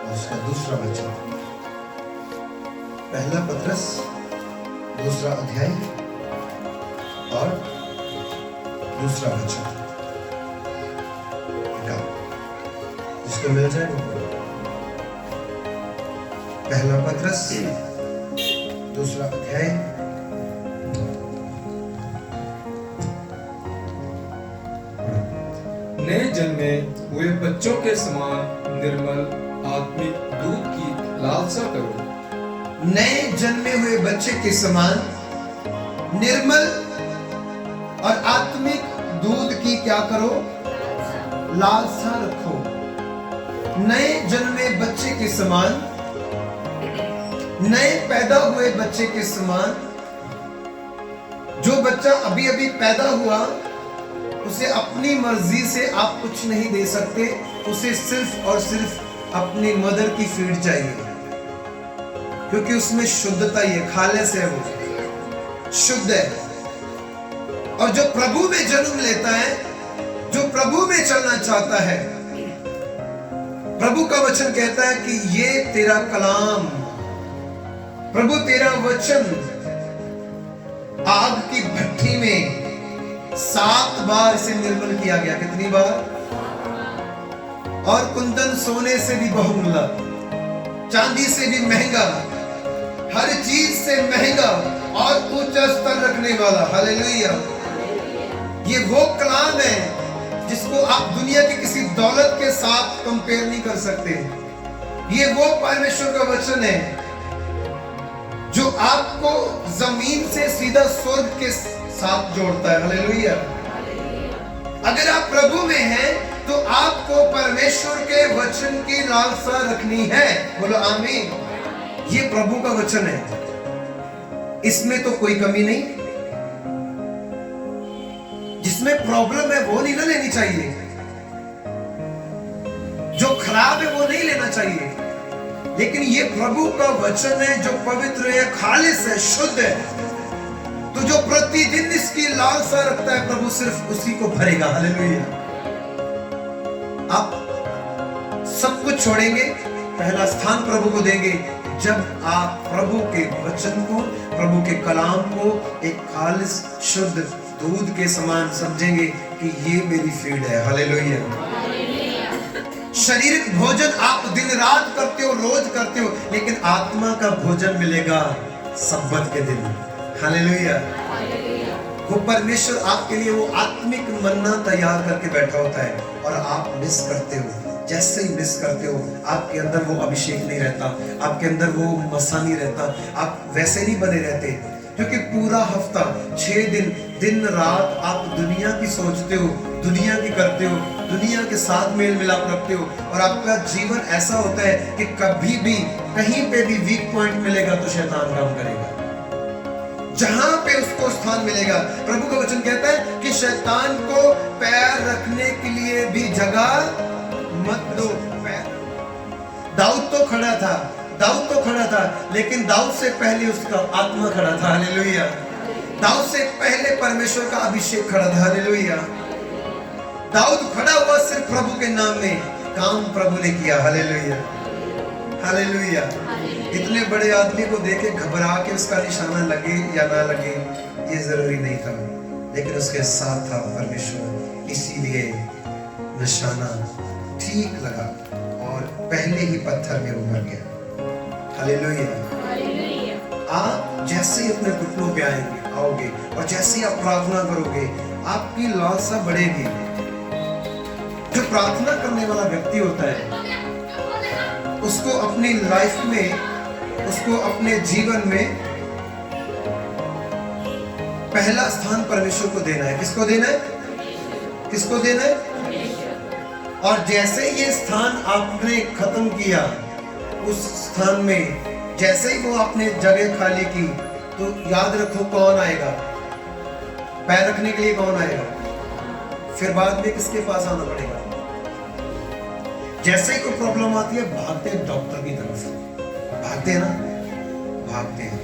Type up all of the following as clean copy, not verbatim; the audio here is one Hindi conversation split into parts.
और उसका दूसरा वचन, पहला पत्रस 2 अध्याय और दूसरा वचन। जिसको मिल जाए वो पढ़ो। पहला पत्रस 2 अध्याय नए जन्मे हुए बच्चों के समान निर्मल आत्मिक दूध की लालसा करो। नए जन्मे हुए बच्चे के समान निर्मल और आत्मिक दूध की क्या करो? लालसा रखो। नए जन्मे बच्चे के समान, नए पैदा हुए बच्चे के समान। जो बच्चा अभी अभी पैदा हुआ उसे अपनी मर्जी से आप कुछ नहीं दे सकते, उसे सिर्फ और सिर्फ अपनी मदर की फीड चाहिए, क्योंकि उसमें शुद्धता ही है, खालिस है, वो शुद्ध है। और जो प्रभु में जन्म लेता है, जो प्रभु में चलना चाहता है, प्रभु का वचन कहता है कि ये तेरा कलाम, प्रभु तेरा वचन आग की भट्टी में 7 बार इसे निर्मल किया गया। कितनी बार? और कुंदन सोने से भी बहुमूल्य, चांदी से भी महंगा, हर चीज से महंगा और ऊंचा स्तर रखने वाला। हालेलुया। ये वो कलाम है जिसको आप दुनिया की किसी दौलत के साथ कंपेयर नहीं कर सकते। ये वो परमेश्वर का वचन है जो आपको जमीन से सीधा स्वर्ग के साथ जोड़ता है। हालेलुया। अगर आप प्रभु में हैं तो आपको परमेश्वर के वचन की लालसा रखनी है। बोलो आमीन। ये प्रभु का वचन है, इसमें तो कोई कमी नहीं। जिसमें प्रॉब्लम है वो नहीं ना लेनी चाहिए, जो खराब है वो नहीं लेना चाहिए। लेकिन ये प्रभु का वचन है जो पवित्र है, खालिस है, शुद्ध है। तो जो प्रतिदिन इसकी लालसा रखता है, प्रभु सिर्फ उसी को भरेगा। हालेलुया। आप सब कुछ छोड़ेंगे, पहला स्थान प्रभु को देंगे जब आप प्रभु के वचन को, प्रभु के कलाम को एक खालिस शुद्ध दूध के समान समझेंगे कि ये मेरी फीड है। हालेलुया। शारीरिक भोजन आप दिन रात करते हो, रोज करते हो, लेकिन आत्मा का भोजन मिलेगा सब्बत के दिन। हालेलुया। वो परमेश्वर आपके लिए वो आत्मिक मन्ना तैयार करके बैठा होता है और आप मिस करते हो। जैसे ही मिस करते हो, आपके अंदर वो अभिषेक नहीं रहता, आपके अंदर वो मसा नहीं रहता, आप वैसे नहीं बने रहते। क्योंकि पूरा हफ्ता 6 दिन दिन रात आप दुनिया की सोचते हो, दुनिया की करते हो, दुनिया के साथ मेल मिलाप रखते हो, और आपका जीवन ऐसा होता है कि कभी भी कहीं पे भी वीक पॉइंट मिलेगा तो शैतान काम करेगा। जहां पे उसको स्थान मिलेगा, प्रभु का वचन कहता है कि शैतान को पैर रखने के लिए भी जगह मत दो। दाऊद तो खड़ा था, लेकिन दाऊद से पहले उसका आत्मा खड़ा था। हालेलुया। दाऊद से पहले परमेश्वर का अभिषेक खड़ा था। हालेलुया। दाऊद खड़ा हुआ सिर्फ प्रभु के नाम में, काम प्रभु ने किया। हालेलुया। हालेलुया। इतने बड़े आदमी को देखे घबरा के उसका निशाना लगे या ना लगे ये जरूरी नहीं था, लेकिन उसके साथ था परमेश्वर, इसीलिए निशाना ठीक लगा और पहले ही पत्थर में उमड़ गया। हालेलुया। आप जैसे ही अपने घुटनों पे आओगे और जैसे ही आप प्रार्थना करोगे, आपकी लालसा बढ़ेगी। जो प्रार्थना करने वाला व्यक्ति होता है, उसको अपनी लाइफ में, उसको अपने जीवन में पहला स्थान परमेश्वर को देना है। किसको देना है? किसको देना है? और जैसे ये स्थान आपने खत्म किया, उस स्थान में जैसे ही वो आपने जगह खाली की, तो याद रखो कौन आएगा पैर रखने के लिए? कौन आएगा? फिर बाद में किसके पास आना पड़ेगा? जैसे ही कोई प्रॉब्लम आती है, भागते हैं डॉक्टर की तरफ। भागते हैं ना, भागते हैं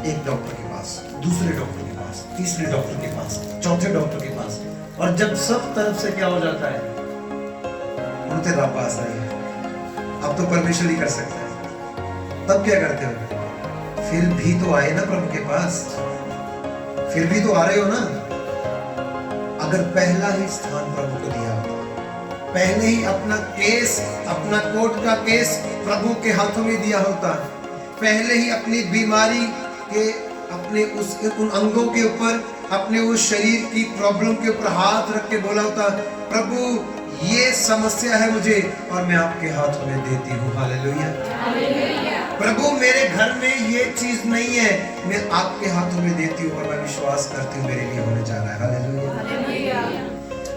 एक डॉक्टर के पास, दूसरे डॉक्टर के पास, तीसरे डॉक्टर के पास, चौथे डॉक्टर के पास। और जब सब तरफ से क्या हो जाता है, उनके पास नहीं है, अब तो परमेश्वर ही कर सकता है। तब क्या करते हो? फिर भी तो आए ना प्रभु के पास, फिर भी तो आ रहे हो ना। अगर पहला ही स्थान प्रभु को दिया होता, पहले ही अपना केस, अपना कोर्ट का केस प्रभु के हाथों में दिया होता, पहले ही अपनी बीमारी के, अपने उन अंगों के ऊपर, अपने उस शरीर की प्रॉब्लम के ऊपर हाथ रख के बोला होता, प्रभु ये समस्या है मुझे और मैं आपके हाथों में देती हूँ। हालेलुया। प्रभु मेरे घर में ये चीज नहीं है, मैं आपके हाथों में देती हूँ और मैं विश्वास करती हूँ मेरे लिए होने जा रहा है। हालेलुया।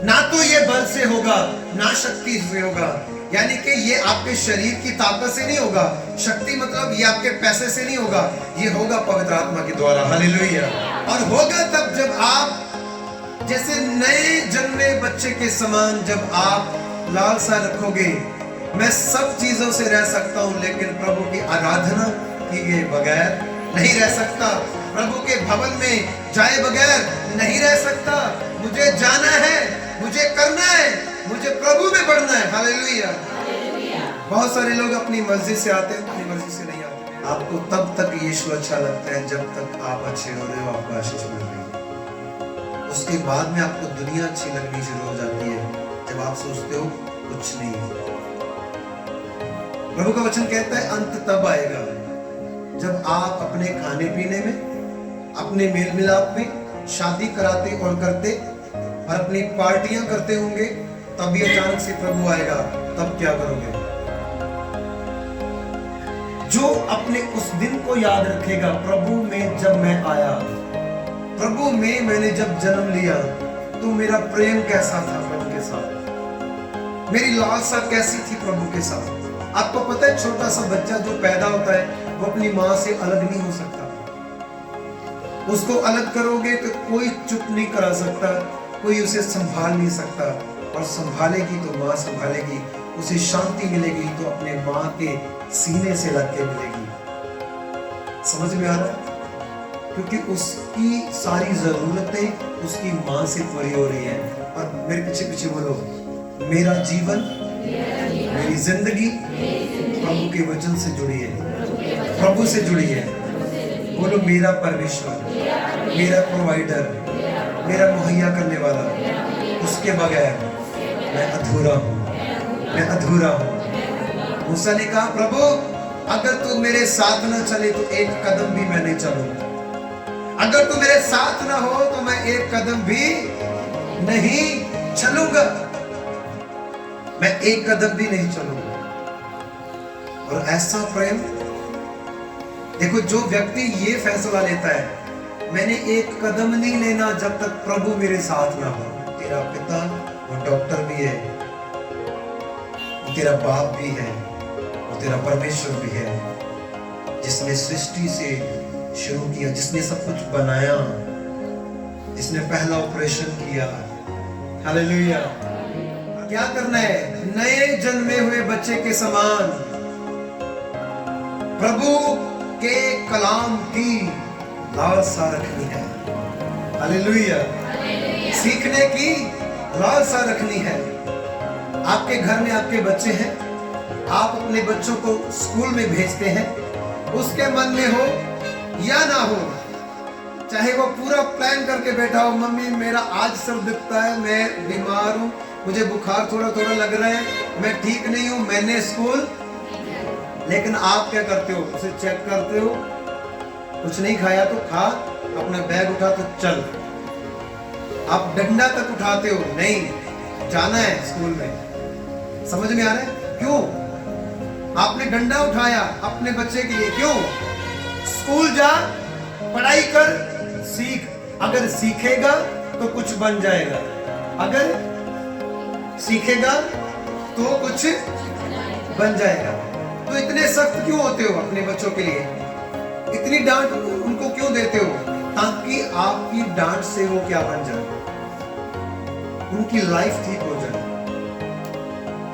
ना तो ये बल से होगा, ना शक्ति से होगा, यानी कि ये आपके शरीर की ताकत से नहीं होगा। शक्ति मतलब ये आपके पैसे से नहीं होगा, ये होगा पवित्र आत्मा के द्वारा। हालेलुया। और होगा तब जब आप जैसे नए जन्मे बच्चे के समान, जब आप लालसा रखोगे, मैं सब चीजों से रह सकता हूं लेकिन प्रभु की आराधना किए बगैर नहीं रह सकता, प्रभु के भवन में जाए बगैर नहीं रह सकता। मुझे जाना है, मुझे करना है, मुझे प्रभु में बढ़ना है। हालेलुया। बहुत सारे लोग अपनी मर्जी से आते हैं, अपनी मर्जी से नहीं आते। आपको तब तक यीशु अच्छा लगता है जब तक आप अच्छे हो रहे हो, आपको आशीष मिल रही है। उसके बाद में आपको दुनिया अच्छी लगनी शुरू हो जाती है जब आप सोचते हो कुछ नहीं है। प्रभु का वचन कहता है अंत तब आएगा जब आप अपने खाने पीने में, अपने मेल मिलाप में, शादी कराते और करते और अपनी पार्टियां करते होंगे, तभी अचानक से प्रभु आएगा। तब क्या करोगे? जो अपने उस दिन को याद रखेगा, प्रभु में जब मैं आया, प्रभु में मैंने जब जन्म लिया, तो मेरा प्रेम कैसा था प्रभु के साथ, मेरी लालसा कैसी थी प्रभु के साथ। आपको पता है छोटा सा बच्चा जो पैदा होता है वो अपनी माँ से अलग नहीं हो सकता। उसको अलग करोगे तो कोई चुप नहीं करा सकता, कोई उसे संभाल नहीं सकता, और संभालेगी तो माँ संभालेगी। उसे शांति मिलेगी तो अपने माँ के सीने से लग के मिलेगी। समझ में आ रहा है? क्योंकि उसकी सारी जरूरतें उसकी माँ से पूरी हो रही है। और मेरे पीछे पीछे बोलो, मेरा जीवन, मेरी जिंदगी प्रभु के वचन से जुड़ी है, प्रभु से जुड़ी है। बोलो मेरा परमेश्वर, मेरा प्रोवाइडर, मेरा मुहैया करने वाला, उसके बगैर मैं अधूरा हूँ, मैं अधूरा हूँ। मूसा ने कहा प्रभु अगर तू मेरे साथ न चले तो एक कदम भी मैं नहीं चलूंगा, अगर तू मेरे साथ ना हो तो मैं एक कदम भी नहीं चलूंगा, मैं एक कदम भी नहीं चलूंगा। और ऐसा प्रेम देखो, जो व्यक्ति ये फैसला लेता है मैंने एक कदम नहीं लेना जब तक प्रभु मेरे साथ ना हो। तेरा पिता वो डॉक्टर भी है, वो तेरा बाप भी है, वो तेरा परमेश्वर भी है, जिसने सृष्टि से शुरू किया, जिसने सब कुछ बनाया, जिसने पहला ऑपरेशन किया। हालेलुया। क्या करना है? नए जन्मे हुए बच्चे के समान प्रभु के कलाम की लालसा रखनी है। हालेलुया। सीखने की लालसा रखनी है। आपके घर में आपके बच्चे हैं, आप अपने बच्चों को स्कूल में भेजते हैं, उसके मन में हो या ना हो, चाहे वो पूरा प्लान करके बैठा हो, मम्मी मेरा आज सर दुखता है, मैं बीमार हूँ, मुझे बुखार थोड़ा थोड़ा लग रहा है, मैं ठीक नहीं हूँ, मैंने स्कूल। लेकिन आप क्या करते हो? उसे चेक करते हो, कुछ नहीं खाया तो खा, अपना बैग उठा तो चल। आप डंडा तक उठाते हो, नहीं जाना है स्कूल में। समझ में आ रहा है? क्यों आपने डंडा उठाया अपने बच्चे के लिए? क्यों? स्कूल जा, पढ़ाई कर, सीख। अगर सीखेगा तो कुछ बन जाएगा, अगर सीखेगा तो कुछ बन जाएगा। तो इतने सख्त क्यों होते हो अपने बच्चों के लिए? इतनी डांट उनको क्यों देते हो? ताकि आपकी डांट से वो क्या बन जाए, उनकी लाइफ ठीक हो जाए।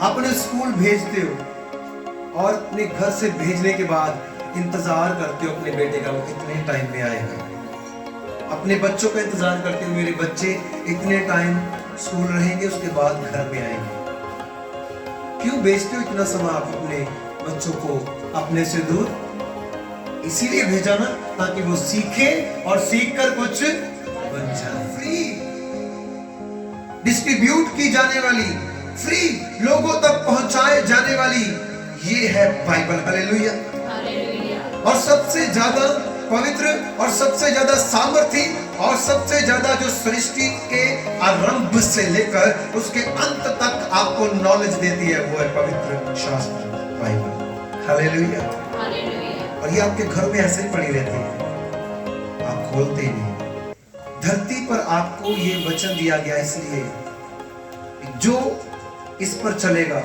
अपने स्कूल भेजते हो और अपने घर से भेजने के बाद इंतजार करते हो अपने बेटे का, वो इतने टाइम में आएगा। अपने बच्चों का इंतजार करते हो, मेरे बच्चे इतने टाइम स्कूल रहेंगे उसके बाद घर में आएंगे। क्यों भेजते हो इतना समय आप अपने बच्चों को अपने से दूर? इसीलिए भेजा ना, ताकि वो सीखे और सीख कर कुछ बन जाए। फ्री डिस्ट्रीब्यूट की जाने वाली, फ्री लोगों तक पहुंचाए जाने वाली, ये है बाइबल। हालेलुया। और सबसे ज्यादा पवित्र और सबसे ज्यादा सामर्थी और सबसे ज्यादा जो सृष्टि के आरंभ से लेकर उसके अंत तक आपको नॉलेज देती है, वो है पवित्र शास्त्र बाइबल। हालेलुया। और ये आपके घर में ऐसे ही पड़ी रहती है, आप खोलते ही नहीं। धरती पर आपको ये वचन दिया गया इसलिए, जो इस पर चलेगा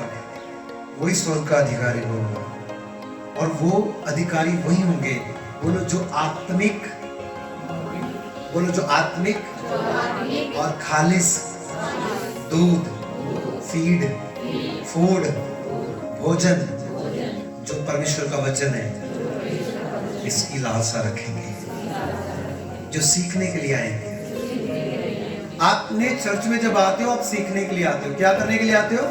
वही स्वर्ग का अधिकारी होगा, और वो अधिकारी वही होंगे, बोलो जो आत्मिक, बोलो जो आत्मिक और खालिस दूध, फीड, फूड, भोजन जो परमेश्वर का वचन है, इसकी लालसा रखेंगे, जो सीखने के लिए आएंगे। आपने चर्च में जब आते हो, आप सीखने के लिए आते हो। क्या करने के लिए आते हो?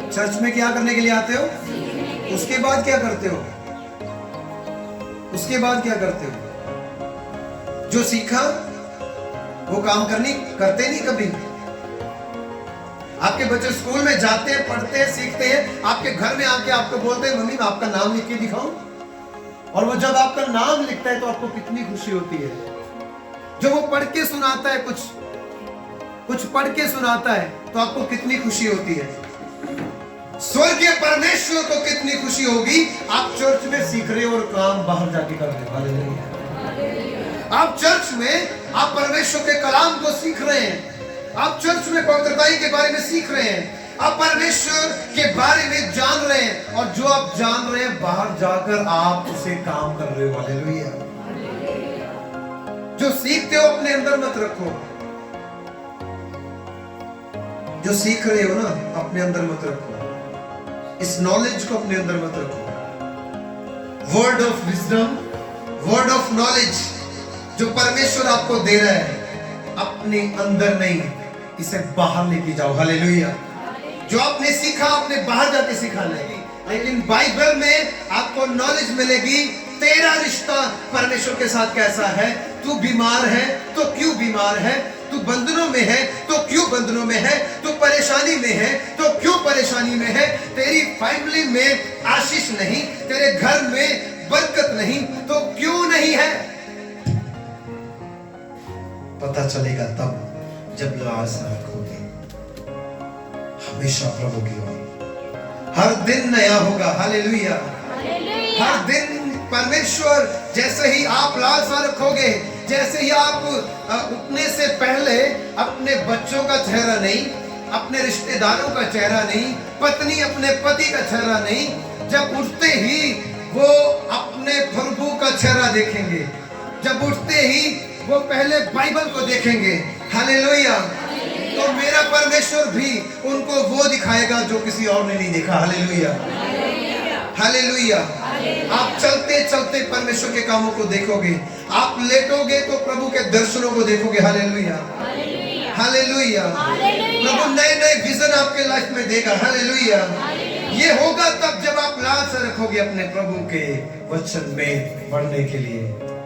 चर्च में क्या करने के लिए आते हो? उसके बाद क्या करते हो? उसके बाद क्या करते हो? जो सीखा वो काम करते नहीं कभी। आपके बच्चे स्कूल में जाते हैं, पढ़ते हैं, सीखते हैं, आपके घर में आके आपको बोलते हैं मम्मी मैं आपका नाम लिख के दिखाऊं, और वो जब आपका नाम लिखता है तो आपको कितनी खुशी होती है। जब वो पढ़ के सुनाता है, कुछ पढ़ के सुनाता है, तो आपको कितनी खुशी होती है। स्वर्गीय परमेश्वर को कितनी खुशी होगी, आप चर्च में सीख रहे हो और काम बाहर जाके कर रहे हो। हालेलुया। आप चर्च में आप परमेश्वर के कलाम को सीख रहे हैं, आप चर्च में पवित्रता के बारे में सीख रहे हैं, आप परमेश्वर के बारे में जान रहे हैं, और जो आप जान रहे हैं बाहर जाकर आप उसे काम कर रहे हो। हालेलुया। जो सीखते हो अपने अंदर मत रखो, जो सीख रहे हो ना अपने अंदर मत रखो, इस नॉलेज को अपने अंदर मत रखो। Word of wisdom, word of knowledge जो परमेश्वर आपको दे रहा है, अपने अंदर नहीं, इसे बाहर लेके जाओ। हालेलुया। जो आपने सीखा आपने बाहर जाके सिखाना है, लेकिन बाइबल में आपको नॉलेज मिलेगी तेरा रिश्ता परमेश्वर के साथ कैसा है। तू बीमार है तो क्यों बीमार है, तू बंधनों में है तो क्यों बंधनों में है, तू परेशानी में है तो क्यों परेशानी में है, तेरी फैमिली में आशीष नहीं, तेरे घर में बरकत नहीं तो क्यों नहीं है। पता चलेगा तब जब लालसा रखोगे। हमेशा प्रभु की ओर, हर दिन नया होगा। हालेलुया। हर दिन परमेश्वर, जैसे ही आप लालसा रखोगे, जैसे ही आप उठने से पहले अपने बच्चों का चेहरा नहीं, अपने रिश्तेदारों का चेहरा नहीं, पत्नी अपने पति का चेहरा नहीं, जब उठते ही वो अपने प्रभु का चेहरा देखेंगे, जब उठते ही वो पहले बाइबल को देखेंगे। हालेलुया। तो मेरा परमेश्वर भी उनको वो दिखाएगा जो किसी और ने नहीं देखा। हालेलुया। हालेलुया। आप चलते चलते परमेश्वर के कामों को देखोगे, आप लेटोगे तो प्रभु के दर्शनों को देखोगे। हालेलुया। हालेलुया। प्रभु नए नए विजन आपके लाइफ में देगा। हालेलुया। ये होगा तब जब आप लालसा रखोगे अपने प्रभु के वचन में बढ़ने के लिए।